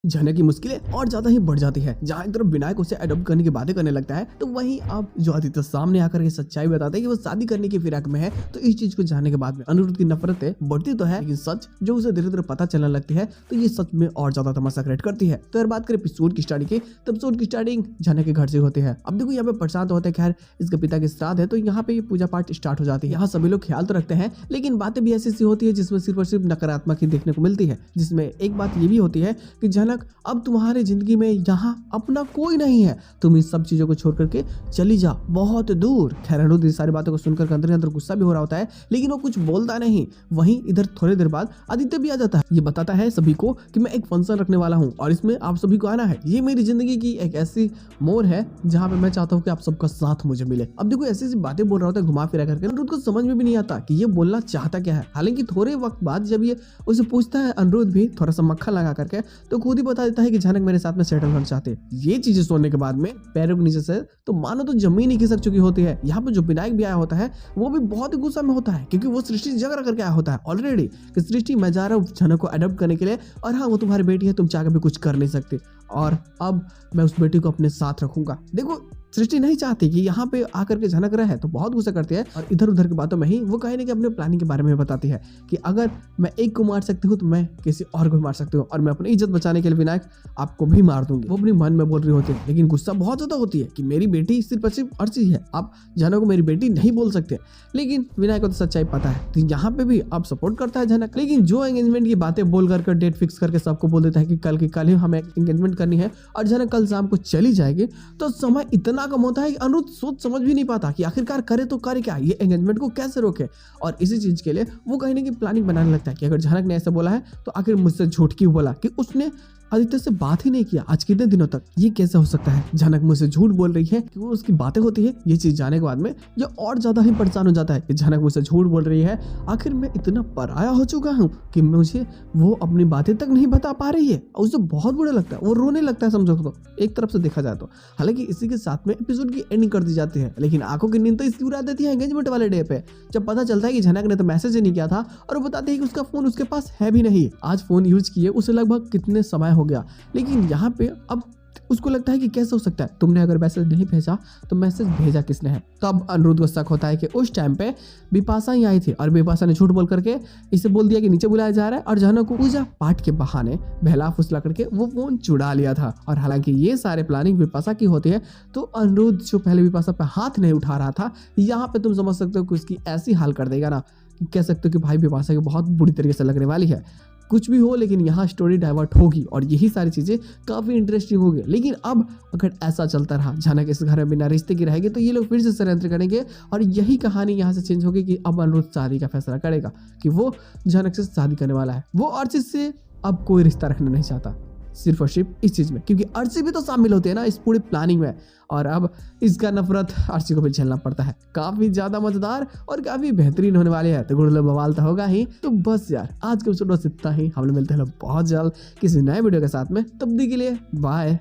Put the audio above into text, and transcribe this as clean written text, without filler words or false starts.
झनक की मुश्किलें और ज्यादा ही बढ़ जाती है। जहाँ एक तरफ विनायक उसे अडॉप्ट करने की बातें करने लगता है, तो वहीं अब जो आदित्य सामने आकर के सच्चाई बताता है कि वो शादी करने की फिराक में है। तो इस चीज को जानने के बाद में अनिरुद्ध की नफरतें बढ़ती तो है, लेकिन सच जो उसे धीरे धीरे पता चलने लगती है, तो ये सच में और ज्यादा तमाशा क्रिएट करती है। तो यार बात करें एपिसोड की स्टार्टिंग की, तो एपिसोड की स्टार्टिंग झनक के घर से होती है। अब देखो यहाँ पे प्रशांत होता है, खैर इसके पिता के श्राद्ध है, तो यहाँ पे ये पूजा पाठ स्टार्ट हो जाती है। यहाँ सभी लोग ख्याल तो रखते हैं, लेकिन बातें भी ऐसी होती है जिसमें सिर्फ और सिर्फ नकारात्मक ही देखने को मिलती है। जिसमें एक बात ये भी होती है कि झनक अब तुम्हारे जिंदगी में यहाँ अपना कोई नहीं है, तुम इस सब चीजों को छोड़ करके चली जा बहुत दूर। खैर अनिरुद्ध इस सारी बातों को सुनकर अंदर अंदर गुस्सा भी हो रहा होता है, लेकिन वो कुछ बोलता नहीं। वहीं इधर थोड़ी देर बाद आदित्य भी आ जाता है। ये बताता है सभी को कि मैं एक फंक्शन रखने वाला हूँ और इसमें आप सभी को आना है। ये मेरी जिंदगी की एक ऐसी मोड़ है जहाँ पे मैं चाहता हूँ कि आप सबका साथ मुझे मिले। अब देखो ऐसी बातें बोल रहा होता है घुमा फिरा करके, अनिरुद्ध को समझ में भी नहीं आता कि ये बोलना चाहता क्या है। हालांकि थोड़े वक्त बाद जब ये उसे पूछता है, अनिरुद्ध भी थोड़ा सा मक्खन लगा करके तो खुद ही बता देता है कि झनक मेरे साथ में सेटल होना चाहते हैं। ये चीजें सुनने के बाद में पैरों के नीचे से तो मानो तो जमीन ही खिसक चुकी होती है। यहाँ पे जो विनायक भी आया होता है वो भी बहुत ही गुस्सा में होता है, क्योंकि वो सृष्टि झगड़ा करके आया होता है ऑलरेडी कि सृष्टि मैं जा रहा हूँ झनक को अडॉप्ट करने के लिए, और हाँ वो तुम्हारी बेटी है, तुम चाह भी कुछ कर नहीं सकते, और अब मैं उस बेटी को अपने साथ रखूंगा। देखो सृष्टि नहीं चाहती कि यहाँ पे आकर के झनक रहे, तो बहुत गुस्सा करती है और इधर उधर की बातों में ही वो कहीं ना कहीं अपने प्लानिंग के बारे में बताती है कि अगर मैं एक को मार सकती हूँ तो मैं किसी और को मार सकती हूँ, और मैं अपनी इज्जत बचाने के लिए विनायक आपको भी मार दूंगी। वो अपने मन में बोल रही होती है, लेकिन गुस्सा बहुत ज्यादा होती है कि मेरी बेटी सिर्फ और सिर्फ अर्ची है, आप झनक को मेरी बेटी नहीं बोल सकते। लेकिन विनायक को तो सच्चाई पता है, तो यहाँ पे भी अब सपोर्ट करता है झनक। लेकिन जो एंगेजमेंट की बातें बोल करके डेट फिक्स करके सबको बोल देता है कि कल की कल ही हमें एंगेजमेंट करनी है और झनक कल शाम को चली जाएगी, तो समय इतना कम होता है कि अनिरुद्ध सोच समझ भी नहीं पाता कि आखिरकार करे तो करे क्या, ये एंगेजमेंट को कैसे रोके। और इसी चीज के लिए वो कहीं ना कहीं प्लानिंग बनाने लगता है कि अगर झनक ने ऐसा बोला है तो आखिर मुझसे झूठ क्यों बोला, कि उसने आदित्य से बात ही नहीं किया आज कितने दिनों तक, ये कैसे हो सकता है। झनक मुझसे झूठ बोल रही है कि वो उसकी बातें होती है। ये चीज जाने के बाद में ये और ज्यादा ही परेशान हो जाता है कि झनक मुझसे झूठ बोल रही है, आखिर मैं इतना पराया हो चुका हूँ कि मुझे वो अपनी बातें तक नहीं बता पा रही है। उसे बहुत बुरा लगता है, वो रोने लगता है समझो तो एक तरफ से देखा जाए तो। हालांकि इसी के साथ में एपिसोड की एंडिंग कर दी जाती है, लेकिन आंखों की नींद तो इसकी उड़ा देती है एंगेजमेंट वाले डे पे, जब पता चलता है कि झनक ने तो मैसेज ही नहीं किया था और वो बताती है कि उसका फोन उसके पास है भी नहीं। आज फोन यूज किए उसे लगभग कितने समय हो गया, लेकिन यहाँ पे अब उसको लगता है कि कैसे हो सकता है, तुमने अगर मैसेज नहीं भेजा तो मैसेज भेजा किसने है। तो अब अनिरुद्ध को शक होता है कि उस टाइम पे बिपाशा ही आई थी और बिपाशा ने झूठ बोल करके इसे बोल दिया कि नीचे बुलाया जा रहा है, और झनक को पूजा पाठ के बहाने बहला फुसला करके वो फोन चुरा लिया था। और हालांकि ये सारे प्लानिंग बिपाशा की होती है, तो अनिरुद्ध जो पहले बिपाशा पे हाथ नहीं उठा रहा था, यहाँ पे तुम समझ सकते हो कि उसकी ऐसी हाल कर देगा ना, कि कह सकते हो कि भाई बिपाशा की बहुत बुरी तरीके से लगने वाली है। कुछ भी हो, लेकिन यहाँ स्टोरी डाइवर्ट होगी और यही सारी चीजें काफी इंटरेस्टिंग होगी। लेकिन अब अगर ऐसा चलता रहा, झनक इस घर में बिना रिश्ते की रहेगी, तो ये लोग फिर से षड्यंत्र करेंगे और यही कहानी यहाँ से चेंज होगी कि अब अनिरुद्ध शादी का फैसला करेगा कि वो झनक से शादी करने वाला है। वो अर्चित से अब कोई रिश्ता रखना नहीं चाहता, सिर्फ और सिर्फ इस चीज में, क्योंकि अर्ची भी तो शामिल होते हैं ना इस पूरी प्लानिंग में, और अब इसका नफरत अर्ची को भी झेलना पड़ता है। काफी ज्यादा मजेदार और काफी बेहतरीन होने वाली है, तो गुड़लो बवाल तो होगा ही। तो बस यार आज के एपिसोड बस इतना ही, हम लोग मिलते हैं बहुत जल्द किसी नए वीडियो के साथ में, तब तक के लिए बाय।